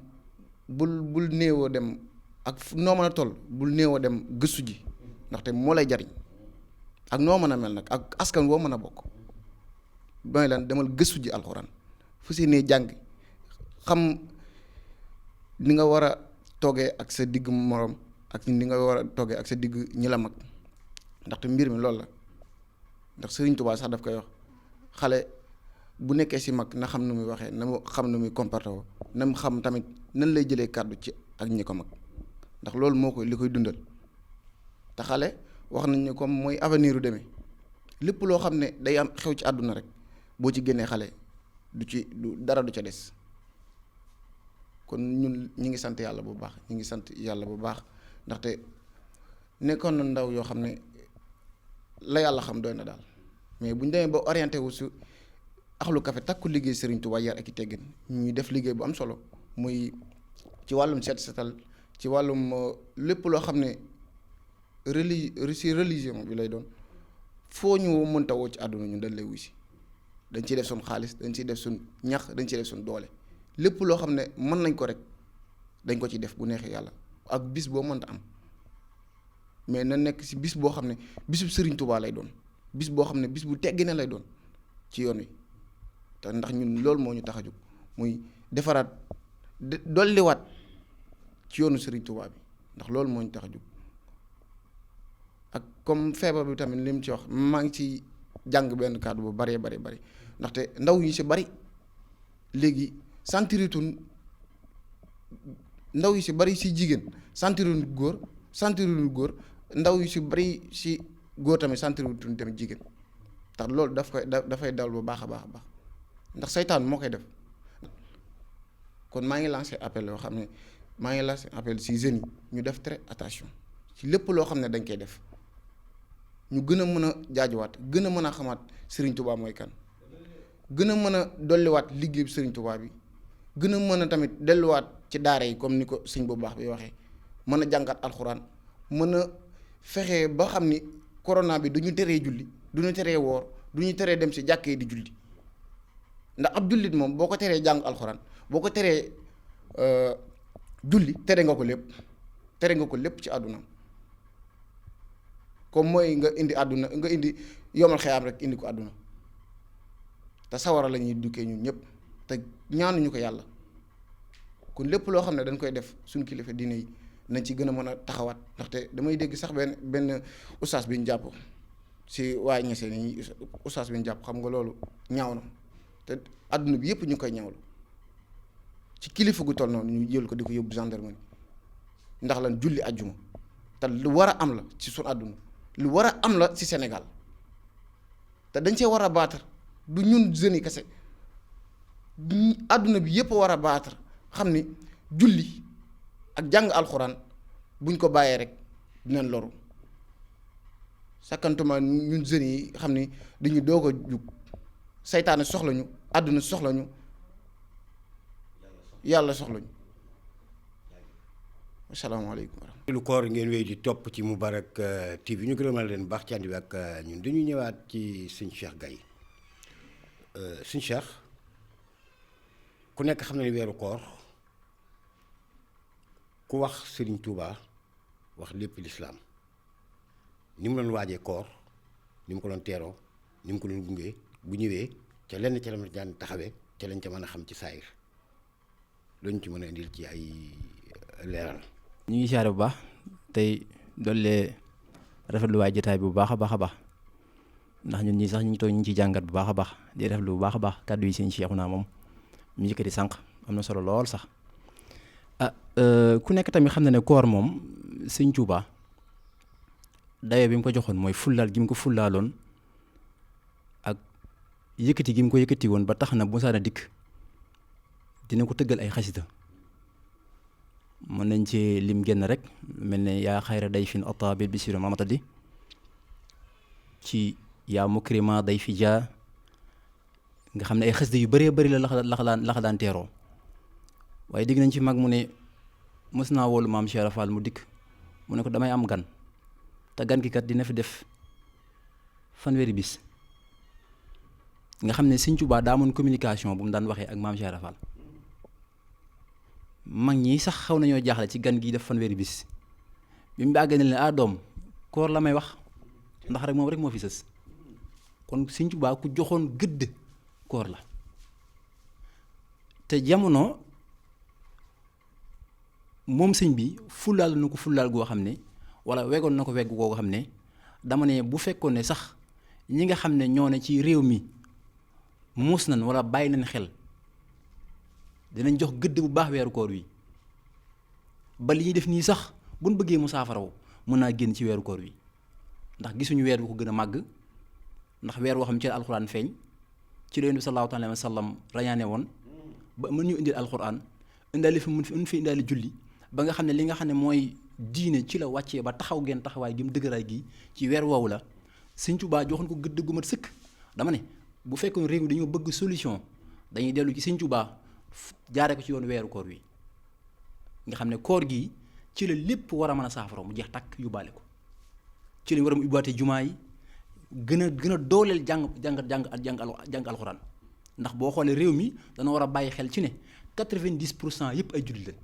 bul néewoo dem ak noo mën a toll bul néewoo dem gëstu ji ndaxte moo lay jariñ ak noo mën a mel nag ak askan woo mën a bokk mooy lan demal gëstu ji alxuraan fu si nee jàng xam ni nga war a toogee ak sa digg morom ak ni nga war a toogee ak sa digg ñi la mag ndaxte mbir mi loolu la ndax Sëriñ Tuubaa sax daf koy wax xale bu nekkee si mag na xam nu muy waxee na mu xam nu muy comporté woo na mu xam tamit nan lay jëlee kàddu ci ak ñi ko mag ndax loolu moo koy li koy dundal te xale wax nañ ne comme mooy avenir u demee lépp loo xam ne day am xew ci àdduna rek boo ci génnee xale du dara du ca des kon ñun ñi ngi sant yàlla bu baax ñi ngi sant yàlla bu baax ndaxte nekkoon na ndaw yoo xam ne la yàlla xam doy na daal mais bu ñu demee ba orienté wu su Ahlou Café takku liggéey Serigne Touba yar ak i teggin ñuy def liggéey bu am solo muy ci wàllum setal ci wàllum lépp loo xam ne religion bi lay doon foo ñu mënta woo ci àdduna ñun dañ lay wuy si dañ ciy def suñ xaalis dañ ciy def suñ ñax dañ ciy def suñ doole lépp loo xam ne mën nañ ko rek dañ ko ci def bu neexee yàlla ak bis boo mënta am mais na nekk si bis boo xam ne bisub Serigne Touba lay doon bis boo xam ne bis bu teggine lay doon ci yoon wi te ndax ñun loolu moo ñu tax a jóg muy defaraat dolliwaat ci yoonu Serigne Touba bi ndax loolu moo ñu tax a jóg ak comme feebar bi tamit li mu ci wax maa ngi ci jàng benn kàddu bu bari ndaxte ndaw yi si bari léegi sentiritun ndaw yi si bari si jigéen sentiruñu góor ndaw yi si bari si góor tamit sentiritun tamit jigéen ndax loolu dafay dal bu baax a baax ndax saytaan moo koy def kon maa ngi lancé appel yoo xam ne maa ngi lancé appel si jeunes yi ñu def très attention ci lépp loo xam ne dañ koy def ñu gën a mën a jaajuwaat gën a mën a xamaat Serigne Touba mooy kan gën a mën a dolliwaat liggéey bi Serigne Touba bi gën a mën a tamit delluwaat ci daara yi comme ni ko sëñ bu baax bi waxee mën a jàngat alxuraan mën a fexe ba xam ni corona bi du ñu teree julli du ñu teree woor du ñu teree dem si jàkk yi di julli ndax ab jullit moom boo ko teree jàng alxuraan boo ko teree julli tere nga ko lépp ci àdduna comme mooy nga indi yomal xeyaam rek indi ko àdduna te sawara la ñuy dukkee ñun ñëpp te ñaanuñu ko yàlla kon lépp loo xam ne dañ koy def suñ kilifa diine yi nañ ci gën a mën a taxawaat ndaxte damay dégg sax benn ustaas bi ñu jàpp si waa ñeseen yi ustaas bi ñu jàpp xam nga loolu ñaaw na te àdduna bi yëpp ñu koy ñaawlu ci kilifa gu toll noonu ñu jël ko di ko yóbbu gendarmerie ndax lan julli ajjuma te lu war a am la ci suñu àdduna lu war a am la ci Sénégal te dañ see war a baatar du ñun jeunes yi kese àdduna bi yëpp war a baatar xam ni julli ak jàng alxuraan buñ ko bàyyee rek dinañ loru sakkantuma ñun jeunes yi xam ni dañu doog a jug saytaane soxlañu àdduna soxlañu yàlla soxlañu asalaamaaleykum. lu koor ngeen wéy di topp ci Moubarak TV ñu gërëmal leen baax ci ànd bi ak ñun dañuy ñëwaat ci sëñ Cheikh Gaye sëñ Cheikh ku nekk xam na ni weeru koor ku wax Serigne Touba wax lépp lislaam ni mu doon waajee koor ni mu ko doon teeroo ni mu ko doon gungee bu ñëwee ca lenn ca la ma daan taxawee ca lañ ca mën a xam ci saayir lañu ci mën a indil ci ay leeral. ñu ngi siyaare bu baax tey dollee rafetlu waay jotaay bi bu baax a baax a baax ndax ñun ñii sax ñu ngi toog ñu ngi ciy jàngat bu baax a baax di rafetlu bu baax a baax kàddu yi sëñ Cheikhouna moom mu yëkkati sànq am na solo lool sax ku nekk tamit xam na ne koor moom sëñ Tuubaa dayo bi mu ko joxoon mooy fullaal gi mu ko fullaaloon ak yëkkati gi mu ko yëkkati woon ba tax na bu saana dikk dina ko tëggal ay xasida mën nañ ci lim génn rek mel ne yaa xayra day fin ata bil bisiru mamatadi ci yaa mukrima day fi jaa nga xam ne ay xasida yu bëree bëri la laxa daan teeroo waaye dégg nañ ci mag mu ne mës naa woolu maam Cheikh Fall mu dikk mu ne ko damay am gan te gan ki kat dina fi def fanweeri bis nga xam ne Sëñ Tuubaa daa amoon communication bu mu daan waxee ak maam Cheikh Fall mag ñi sax xaw nañoo jaaxle ci gan gi def fanweeri bis bi mu àggee ne leen doom koor la may wax ndax rek moom rek moo fi sës kon Sëñ Tuubaa ku joxoon gëdd koor la te jamono moom sëñ bi fullaal na ko fullaal goo xam ne wala wegoon na ko wegg goo xam ne dama ne bu fekkoon ne sax ñi nga xam ne ñoo ne ci réew mi muus nañ wala bàyyi nañ xel dinañ jox gëdd bu baax weeru koor wi ba li ñuy def nii sax buñ bëggee mu saafaraw mën naa génn ci weeru koor wi ndax gisuñu weer bu ko gën a màgg ndax weer woo xam ne ci la alxuraan feeñ ci la Yonent bi sallallahu alayhi wa sallam rañaane woon ba mën ñu indil alxuraan indaale fi mun fi indaale julli ba nga xam ne li nga xam ne mooy diine ci la wàccee ba taxaw ngeen taxawaay gi mu dëgëraay gi ci weer woowu la Sëñ Tuubaa joxoon ko gëdd gu mat sëkk dama ne bu fekkoon réew mi dañoo bëgg solution dañuy dellu ci Sëñ Tuubaa jaare ko ci yoon weeru koor wi nga xam ne koor gi ci la lépp war a mën a saafara mu jeex takk yóbbaale ko ci lañ war a mu ubbaatee jumaa yi gën a dooleel jàng alxuraan ndax boo xoolee réew mi dana war a bàyyi xel ci ne 90% yëpp ay jullit lañ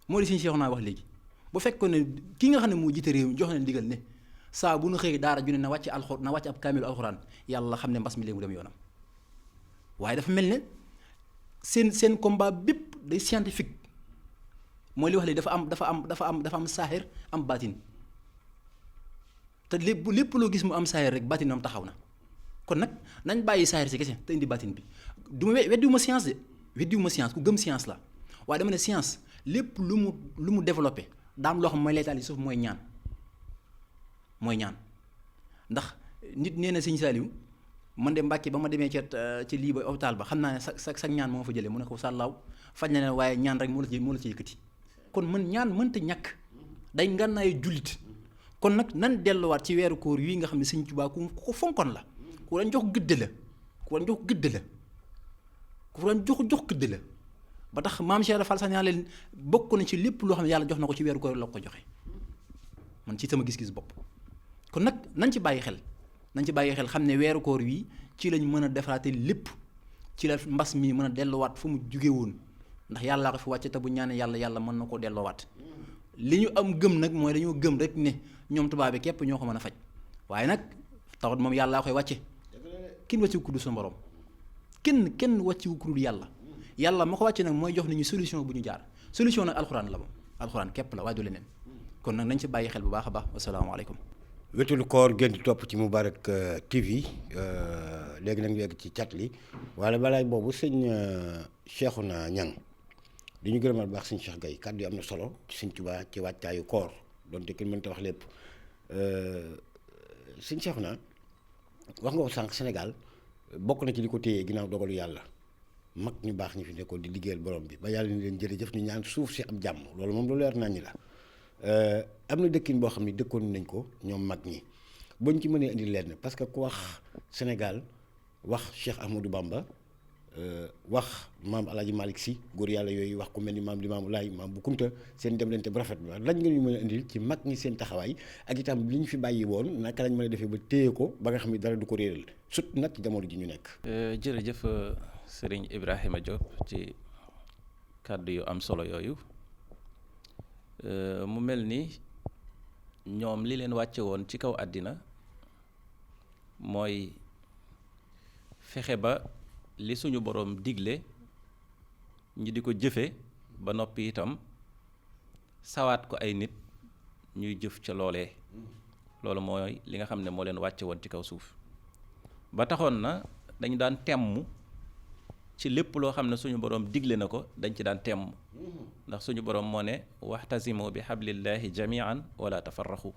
moo di Sëñ Cheikhouna wax léegi bu fekkoon ne ki nga xam ne moo jiite réew mi jox na ndigal ne saa bu nu xëy daara ju ne na wàcc ab kaamilu alxuraan yàlla xam ne mbas mi léegi mu dem yoonam waaye dafa mel ne seen combat bépp day scientifique mooy li wax léegi dafa am saaxir am baatin te lépp loo gis mu am saaxir rek baatin am taxaw na kon nag nañ bàyyi saaxir si kese te indi baatin bi du ma weddiwuma science de weddiwuma science ku gëm science la waaye dama ne science lépp lu mu développé daam loo xam mooy leetaal yi suuf mooy ñaan ndax nit nee na Sëñ Saaliw man de Mbàkke ba ma demee ci lii ba hôpital ba xam naa ne sa ñaan moo fa jëlee mu ne ko sàllaaw faj na ne waaye ñaan rek moo la ci yëkkati kon ñaan mënta ñàkk day ngànnaayu jullit kon nag nan delluwaat ci weeru koor yi nga xam ne Sëñ Tuubaa ku ko fonkoon la ku daan jox gëdd la ku daan jox gëdd la ba tax maam Cheikh Fall sax ñaa leen bokk na ci lépp loo xam ne yàlla jox na ko ci weeru koor la ko joxe man ci sama gis-gis bopp kon nag nañ ci bàyyi xel xam ne weeru koor wi ci lañ mën a defaraate lépp ci la mbas mi mën a delluwaat fu mu jóge woon ndax yàllaa ko fi wàcce te bu ñaanee yàlla mën na koo delloowaat li ñu am gëm nag mooy dañoo gëm rek ne ñoom tubaab bi képp ñoo ko mën a faj waaye nag tawat moom yàllaa koy wàcce kenn wàcciwu ku dul sa borom kenn wàcciwu ku dul yàlla ma ko wàcce nag mooy jox nañu solution bu ñu jaar solution nag alxuraan la moom alxuraan képp la waaye du leneen kon nag nañ ci bàyyi xel bu baax a baax wasalaamaaleykum. wetul koor gën di topp ci Moubarak TV léegi nag léegi ci cat li wala balaay boobu sëñ Cheikhouna Niang di ñu gërëmal baax sëñ Cheikh Gaye kàddu yi am na solo ci Sëñ Tuubaa ci wàccaayu koor donte kenn mënta wax lépp sëñ Cheikhouna wax nga ko sànq Sénégal bokk na ci li ko téye ginnaaw dogalu yàlla mag ñu baax ñi fi nekkoon di liggéeyal borom bi ba yàlla ni leen jërëjëf ñu ñaan suuf si am jàmm loolu moom lu leer nañu la am na dëkkin boo xam ne dëkkoon nañ ko ñoom mag ñi buñ ci mënee indi leen parce que ku wax Sénégal wax Cheikh Ahmadou Bamba wax maam El Hadj Malick Sy góor yàlla yooyu wax ku mel ni maam Limaamu Laay maam bu Kunta seen demlante bu rafet ba lañ nga ñu mën a indil ci mag ñi seen taxawaay ak itam li ñu fi bàyyi woon naka lañ mën a defee ba téye ko ba nga xam ne dara du ko réeral surtout nag ci jamono ji ñu nekk. jërëjëf Serigne Ibrahima Diop ci kàddu yu am solo yooyu mu mel ni ñoom li leen wàcce woon ci kaw àddina mooy fexe ba li suñu boroom digle ñi di ko jëfe ba noppi itam sawaat ko ay nit ñuy jëf ca loolee loolu mooy li nga xam ne moo leen wàcce woon ci kaw suuf ba taxoon na dañu daan temm ci lépp loo xam ne suñu boroom digle na ko dañ ci daan temm ndax suñu boroom moo ne waxtasimu bi hablillahi jamian wala tafarraxu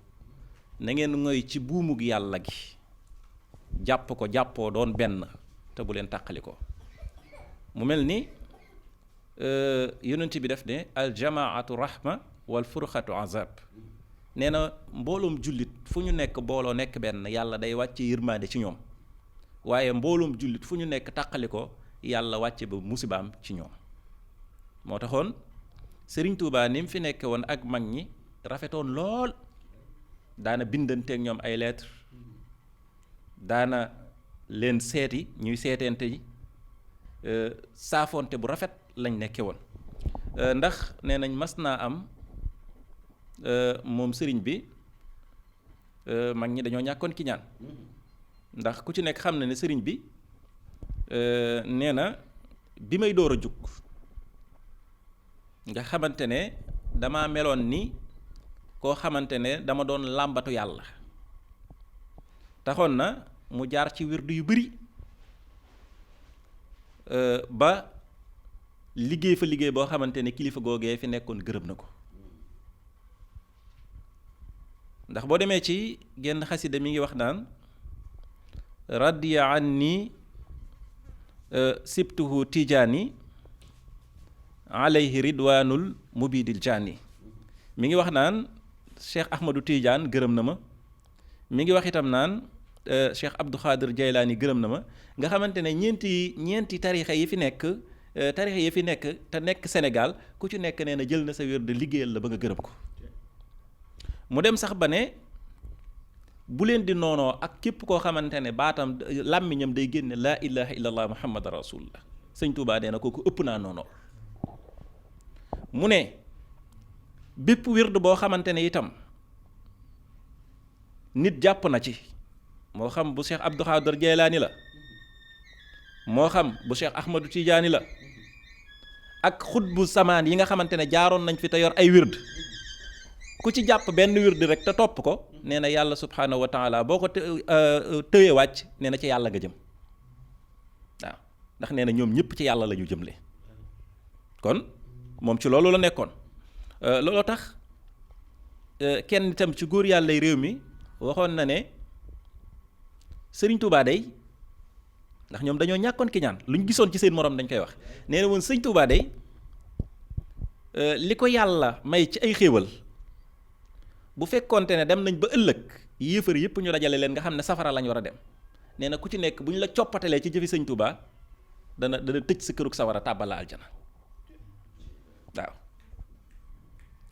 na ngeen ngoy ci buumug yàlla gi jàpp ko jàppoo doon benn te bu leen tàqali ko mu mel ni yonent bi def ne aljamaatu rahma wal furxatu azab nee na mbooloom jullit fu ñu nekk booloo nekk benn yàlla day wàcce yërmaande ci ñoom waaye mbooloom jullit fu ñu nekk tàqali ko yàlla wàcce ba musibaam ci ñoom moo taxoon Sëriñ Tuubaa ni mu fi nekke woon ak mag ñi rafetoon lool daana bindanteeg ñoom ay lettre daana leen seeti ñuy seeteente yi saafonte bu rafet lañ nekke woon ndax nee nañ mas naa am moom sëriñ bi mag ñi dañoo ñàkkoon ki ñaan ndax ku ci nekk xam na ne sëriñ bi nee na bi may door a jug nga xamante ne dama meloon ni koo xamante ne dama doon làmbatu yàlla taxoon na mu jaar ci wirdu yu bari ba liggéey fa liggéey boo xamante ne kilifa googee fi nekkoon gërëm na ko ndax boo demee ci genn xasida mi ngi wax naan radiya anni sibtuhu tijaani alayhi ridwanul mubidil jaani mi ngi wax naan Cheikh Ahmadou Tidiane gërëm na ma mi ngi wax itam naan Cheikh Abdou Khadir Jaylaani gërëm na ma nga xamante ne ñeenti tarixa yi fi nekk te nekk Sénégal ku ci nekk nee na jël na sa wér de liggéeyal la ba nga gërëm ko mu dem sax ba ne bu leen di noonoo ak képp koo xamante ne baatam làmmiñam day génne laa ilaha illallah muhammad rasulullah sëñ Tuubaa nee na kooku ëpp naa noonoo mu ne bépp wird boo xamante ne itam nit jàpp na ci moo xam bu Cheikh Abdou Khadir Jeylaani la moo xam bu Cheikh Ahmadou Tidiane la ak xutbu samaan yi nga xamante ne jaaroon nañ fi te yor ay wird ku ci jàpp benn wird rek te topp ko nee na yàlla subhaanahu wa taala boo ko tëyee wàcc nee na ci yàlla nga jëm waaw ndax nee na ñoom ñëpp ci yàlla la ñu jëmle kon moom ci loolu la nekkoon looloo tax kenn itam ci góor yàllay réew mi waxoon na ne Sëriñ Tuubaa day ndax ñoom dañoo ñàkkoon ki ñaan lu ñu gisoon ci seen morom dañ koy wax nee na woon Sëriñ Tuubaa day li ko yàlla may ci ay xéewal bu fekkoonte ne dem nañ ba ëllëg yéefar yëpp ñu dajale leen nga xam ne safara lañ war a dem nee na ku ci nekk bu ñu la coppatalee ci jëfi Sëriñ Tuubaa dana tëj sa kërug sawara tàbbal la aljana waaw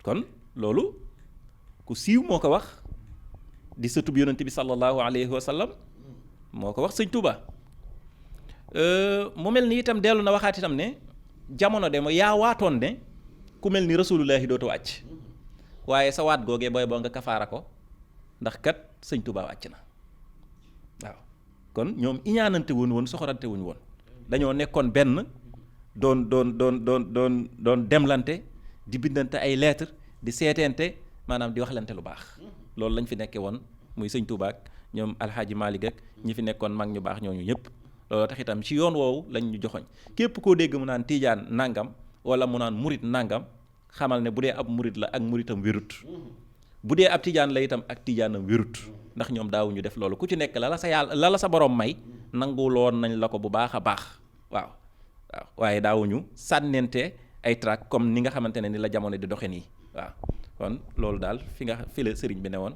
kon loolu ku siiw moo ko wax di sëtub yonent bi sallallahu alayhi wa sallam moo ko wax Sëriñ Tuubaa mu mel ni itam dellu na waxaat itam ne jamono de ma yaa waatoon ne ku mel ni rasulullahi dootu wàcc waaye sa waat googee booy boo nga kafaara ko ndax kat Sëriñ Tuubaa wàcc na waaw kon ñoom iñaanante woon soxorante wuñ woon dañoo nekkoon benn doon demlante di bindante ay lettre di seeteente maanaam di waxlante lu baax loolu lañ fi nekkee woon muy Sëriñ Tuubaa ak ñoom alxaaji Maalik ak ñi fi nekkoon mag ñu baax ñooñu ñëpp loolu tax itam ci yoon woowu lañ ñu joxoñ képp koo dégg mu naan tiijaan nangam wala mu naan murit nangam xamal ne bu dee ab murit la ak muritam wérut bu dee ab tijaan la itam ak tijaanam wérut ndax ñoom daawuñu def loolu ku ci nekk la la sa borom may nanguloon nañ la ko bu baax a baax waaw waaye daawuñu sànnente ay trac comme ni nga xamante ne ni la jamono di doxe nii waaw kon loolu daal fi la sëriñ bi ne woon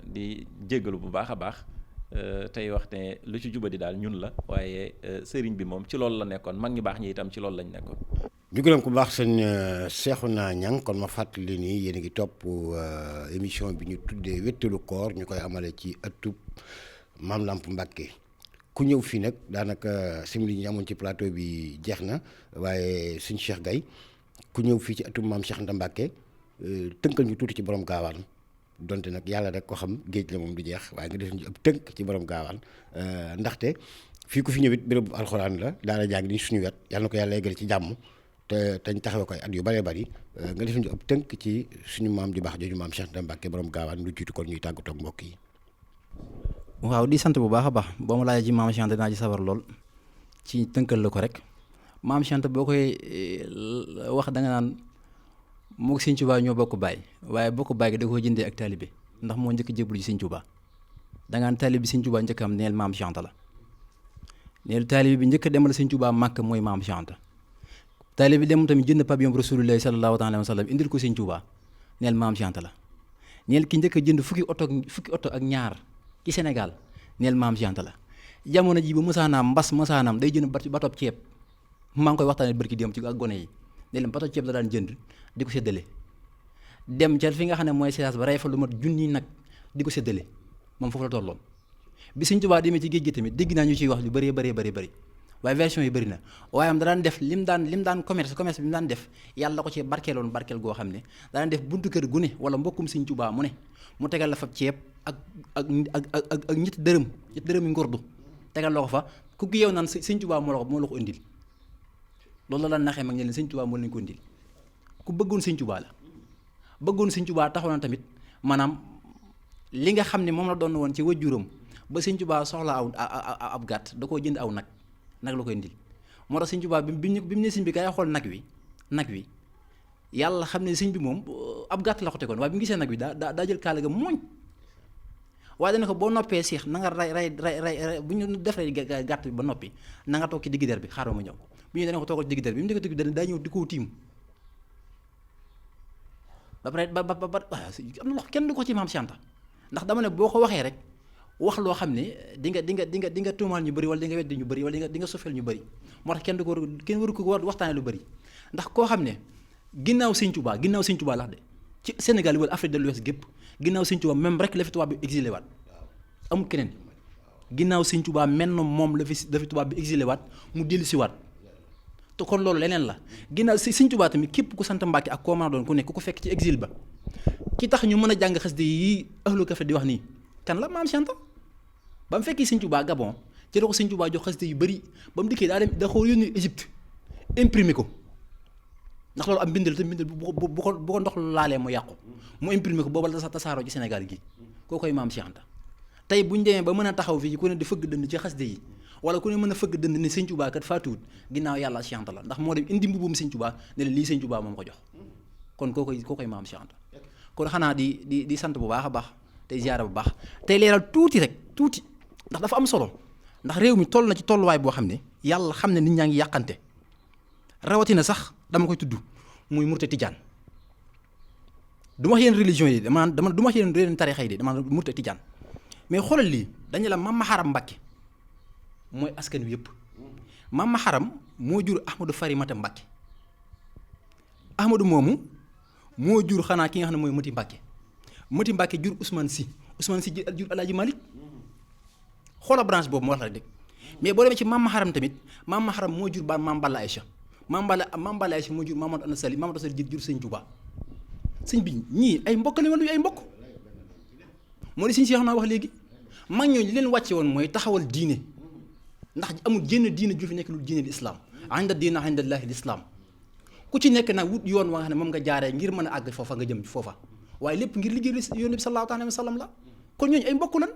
di jéggalu bu baax a baax tey wax ne lu ci jubadi daal ñun la waaye sëriñ bi moom ci loolu la nekkoon mag ñu baax ñi itam ci loolu lañ nekkoon. ñu gërëm ku baax sëñ Cheikhouna Niang kon ma fàttali nii yéen a ngi topp émission bi ñu tuddee wéttalu koor ñu koy amale ci ëttub Maam Lamp Mbàkke ku ñëw fii nag daanaka simili ñu amoon ci plateau bi jeex na waaye sëñ Cheikh Gaye ku ñëw fii ci ëttub Maam Cheikh Anta Mbàkke tënkal ñu tuuti ci borom gaawaan donte nag yàlla rek ko xam géej la moom du jeex waaye nga def ñu ab tënk ci borom gaawaan ndaxte fii ku fi ñëwit béréb alxuraan la daara jàng ni suñu wet yàlla na ko yàlla yeggal ci jàmm te tañ taxawee koy at yu bëree bëri nga def ñu ab tënk ci suñu maam ju baax jooju maam Cheikh Anta Mbacke borom gaawaan lu jiitu kon ñuy tàggatoo ak mbokk yi. waaw di sant bu baax a baax boo ma laajee ci maam Cheikh Anta dinaa ci sawar lool ci tënkal la ko rek maam Cheikh Anta boo koy wax da nga naan moog Sëñ Tuubaa ñoo bokk baay waaye bokk baay gi da koo jëndee ak taalibe ndax moo njëkk jébbalu ci Sëñ Tuubaa da ngaan taalibe bi Sëñ Tuubaa njëkk am neel maam Cheikh Anta la neel taalibe bi njëkk demal Sëñ Tuubaa màkk mooy maam Cheikh Anta taalibe bi dem tamit jënd pabiyam Rasulullaahi sallallaahu alayhi wa sallam indil ko Sëñ Tuubaa neel maam Cheikh Anta la neel ki njëkk jënd fukki oto ak ñaar ci Sénégal neel maam Cheikh Anta la jamono ji ba mësaanaam mbas mësaanaam day jënd batop ceeb maa ngi koy waxtaanee barki dem ci ak gone yi ne leen bato ceeb la daan jënd di ko séddale dem ca fi nga xam ne mooy séance ba rey fa lu mat junni nag di ko séddale moom foofu la tolloon bi Sëñ Tuubaa demee ci géej gi tamit dégg naa ñu ciy wax lu bëree bëri waaye version yi bëri na waaye am da daan def lim daan commerce bi mu daan def yàlla ko ci barkeeloon barkeel goo xam ne da daan def buntu kër gu ne wala mbokkum Sëñ Tuubaa mu ne mu tegal la fa ceeb ak ñetti dërëm yi ngordu tegal la ko fa ku ki yow naan Sëñ Tuubaa moo la ko indil loolu la daan naxee mag ne leen Sëñ Tuubaa moo leen ko indil ku bëggoon Sëñ Tuubaa la bëggoon Sëñ Tuubaa taxaw na tamit maanaam li nga xam ne moom la doon woon ci wajuram ba Sëñ Tuubaa soxla ab gàtt da koo jënd aw nag la koy indil moo tax Sëñ Tuubaa bi mu ne sëñ bi kay xool nag wi yàlla xam ne sëñ bi moom ab gàtt la ko tegoon waaye bi mu gisee nag wi daa jël kaala ga mooñ waaye dana ko boo noppee seex na nga ray bu ñu defee gàtt bi ba noppi na nga toog ci digg der bi xaaral ma ñëw bu ñu dana ko toogal ci digg der bi mu nekk digg der daa ñëw di ko tiim ba pare ba am na loo kenn du ko ci maam Cheikh Anta ndax dama ne boo ko waxee rek wax loo xam ne di nga tuumaal ñu bëri wala di nga weddi ñu bëri wala di nga sofeel ñu bëri moo tax kenn waru ko waxtaane lu bëri ndax koo xam ne ginnaaw Sëñ Tuubaa la de ci Sénégal wala Afrique de l'Ouest gépp ginnaaw Sëñ Tuubaa même rek la fi tubaab bi exilé waat amul keneen ginnaaw Sëñ Tuubaa mel na moom la fi tubaab bi exilé waat mu dellu si waat te kon loolu leneen la ginnaaw Sëñ Tuubaa tamit képp ku sant Mbàkke ak koo mën a doon ku nekk ku ko fekk ci exil ba ki tax ñu mën a jàng xasida yi ahlu kafe di wax nii kan la maam Cheikh Anta ba mu fekkee Sëñ Tuubaa Gabon ci la ko Sëñ Tuubaa jox xasida yu bëri ba mu dikkee da ko yónni Égypte imprimé ko ndax loolu am mbind la te mbind bu ko ndox laalee mu yàqu mu imprimé ko booba la tasaaroo ci Sénégal gi koo koy maam Cheikh Anta tey bu ñu demee ba mën a taxaw fii ku ne di fëgg dënd ci xasida yi wala ku ne mën a fëgg dënd ne Sëñ Tuubaa kat faatuwut ginnaaw yàlla Cheikh Anta la ndax moo dem indi mbubum Sëñ Tuubaa ne la lii Sëñ Tuubaa moom ko jox kon koo koy maam Cheikh Anta kon xanaa di sant bu baax a baax tey ziyaara bu baax tey leeral tuuti ndax dafa am solo ndax réew mi toll na ci tolluwaay boo xam ne yàlla xam ne nit ñaa ngi yàqante rawatina sax dama koy tudd muy murte tijaan du ma wax yeneen religion yi dama du ma wax yeneen tarixa yi de dama murte tijaan mais xoolal lii dañu la Maam Maharam Mbàkke mooy askan wi yëpp Maam Maharam moo jur Ahmadou Farimata Mbàkke Ahmadou moomu moo jur xanaa ki nga xam ne mooy Mati Mbàkke jur Ousmane Sy jur Alaaji Malik xoola branche boobu moo wax la rek mais boo demee ci Maam Maharam tamit Maam Maharam moo jur Maam Balla Aïcha Maam Balla Aïcha moo jur Mamadou Anta Sali Mamadou Anta Sali jur Sëñ Tuubaa sëñ bi ñii ay mbokk la wala ay mbokk moo di Sëñ Cheikh naa wax léegi mag ñooñu li leen wàcce woon mooy taxawal diine ndax amul jenn diine ju fi nekk lu diine l'islam inda diina indallaahi l'islam ku ci nekk nag wut yoon wa nga xam ne moom nga jaaree ngir mën a àgg foofa nga jëm foofa waaye lépp ngir liggéey yoon bi sallallaahu alayhi wa sallam la kon ñooñu ay mbokk lan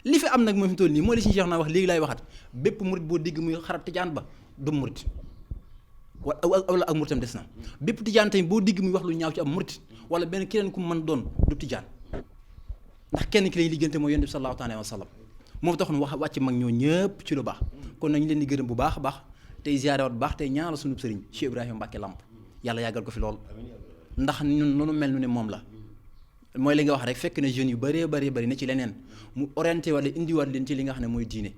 li fi am nag mooy fi mu toll nii mooy li Sëñ Cheikh naa wax léegi laay waxat bépp murit boo dégg muy xarab tijaan ba du murit wala ak muritam des na bépp tijaan tamit boo dégg muy wax lu ñaaw ci am murit wala benn keneen ku mën doon du tijaan ndax kenn ki lay liggéeyante mooy yonent bi sallallaahu alayhi wa sallam moom taxoon wax wàcc mag ñoo ñëpp ci lu baax kon nañu leen di gërëm bu baax a baax tey ziyaare waat bu baax tey ñaanal sunu sëriñ Cheikh Ibrahima Mbacke Lamp yàlla yàggal ko fi lool ndax ñun noonu mel nu ne moom la mooy li nga wax rek fekk na jeunes yu bëree ne ci leneen mu orienté wala indiwaat leen ci li nga xam ne mooy diine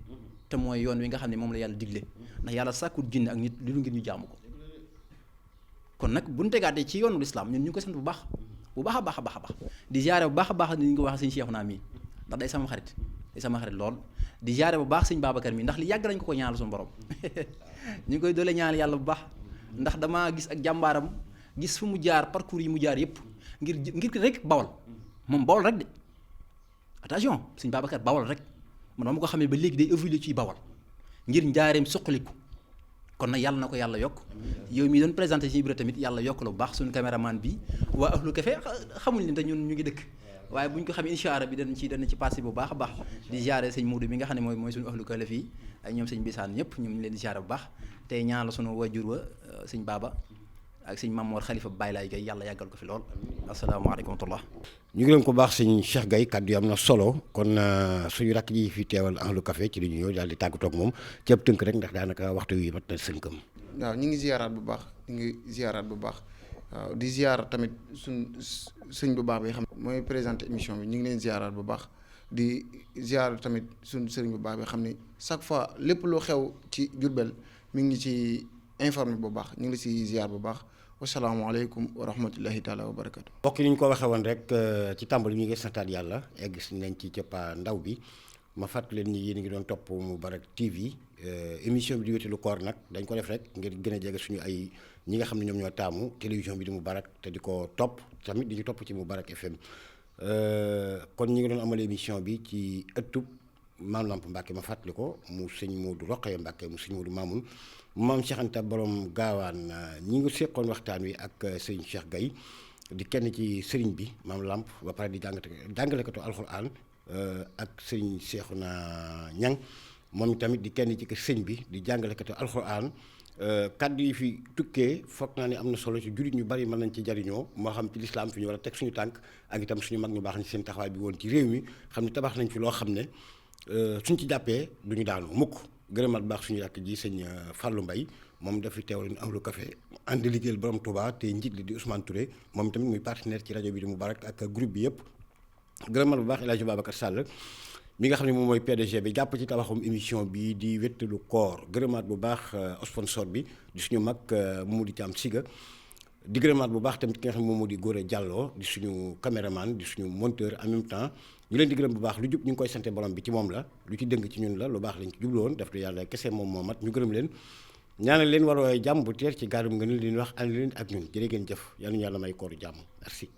te mooy yoon wi nga xam ne moom la yàlla digle ndax yàlla sàkkut jinne ak nit li lu ngir ñu jaamu ko kon nag bu ñu tegaatee ci yoonu lislaam ñun ñu ngi ko sant bu baax a baax di ziyaare bu baax a baax ni ñu ko waxee sëñ Cheikh naa mii ndax day sama xarit lool di ziyaare bu baax sëñ Babacar mi ndax li yàgg nañ ko ñaanal suñu borom ñu ngi koy doole ñaanal yàlla bu baax ndax damaa gis ak jàmbaaram gis fu mu jaar parcours yi mu jaar yëpp ngir rek Bawol moom Bawol rek de attention sëñ Babacar Bawol rek man ma ko xamee ba léegi day évoluer ci Bawol ngir njaareem suqaliku kon nag yàlla na ko yàlla yokk yow mi doon présenté ci Ibra tamit yàlla yokk la bu baax suñu caméraman bi waa Ahlu Café xamuñ leen te ñun ñu ngi dëkk waaye bu ñu ko xamee incha allah bi danañ ci passé bu baax a baax di ziare sëñ Modou bi nga xam ne mooy suñu Ahlu Café fii ak ñoom sëñ Bisaan ñëpp ñu ngi leen di ziare bu baax tey ñaan la suñu wajur wa sëñ Baba ak sëñ Mamour Khalifa Baye Laye Gaye yàlla yàggal ko fi lool asalaamaaleykum wa rahmatullah. ñu ngi leen ko baax sëñ Cheikh Gaye kàddu yi am na solo kon suñu rakk ji fi teewal Ahlu Café ci li ñu ñëw daal di tàggatoo ak moom ceeb tënk rek ndax daanaka waxtu wi mat na sënkam. waaw ñu ngi ziaraat bu baax waaw di ziar tamit sëñ bu baax bi xam mooy présenté émission bi ñu ngi leen ziaraat bu baax di ziar tamit suñ sëriñ bu baax bi xam ni chaque fois lépp lu xew ci Jurbel mi ngi ci informé bu baax ñu ngi la si ziar bu baax wasalaamaaleykum wa rahmatullahi taala wa barakatu. mbokk yi ni ñu ko waxee woon rek ci tàmbali ñu ngi santaat yàlla egg nañ ci cëppa ndaw bi ma fàttali leen ni yéen a ngi doon topp Moubarak TV émission bi di wétalu koor nag dañ ko def rek ngir gën a jege suñu ay ñi nga xam ne ñoom ñoo taamu télévision bi di Moubarak te di ko topp tamit di ñu topp ci Moubarak FM kon ñi ngi doon amal émission bi ci ëttub Maam Lamp Mbàkke ma fàttali ko mu sëñ Modou Rokhaya Mbàkke mu sëñ Modou Mamoun maam Cheikh Anta borom gaawaan ñi ngi seqoon waxtaan wi ak sëñ Cheikh Gaye di kenn ci sëriñ bi Maam Lamp ba pare di jàngalekatu alxuraan ak sëñ Cheikhouna Niang moom tamit di kenn ci sëñ bi di jàngalekatu alxuraan kaddu yi fi tukkee foog naa ne am na solo ci jullit ñu bari mën nañ ci jariñoo moo xam ci lislaam fi ñu war a teg suñu tànk ak itam suñu mag ñu baax ni seen taxawaay bi woon ci réew mi xam ne tabax nañ fi loo xam ne suñ ci jàppee du ñu daanu mukk gërëmat baax suñu rakk ji sëñ Fallou Mbaye moom dafa teewal ñu Ahlu Café ànd liggéeyal borom Touba te njiit li di Ousmane Touré moom tamit muy partenaire ci rajo bi di Moubarak ak groupe bi yëpp gërëmat bu baax El Hadj Babacar Sall mi nga xam ne moom mooy PDG bi jàpp ci tabaxum émission bi di wéttalu koor gërëmaat bu baax sponsor bi di suñu mag Mamadou Thiam Siga di gërëmaat bu baax tamit ki nga xam ne moom moo di Gora Diallo di suñu caméraman di suñu monteur en même temps ñu leen di gërëm bu baax lu jub ñu ngi koy sante borom bi ci moom la lu ci dëng ci ñun la lu baax lañ ci jubloon def du yàlla kese moom moo mat ñu gërëm leen ñaanal leen war waaye jàmm bu teer ci gaarum nga leen wax ànd leen ak ñun jërë ngeen jëf yal na yàlla may kooru jàmm merci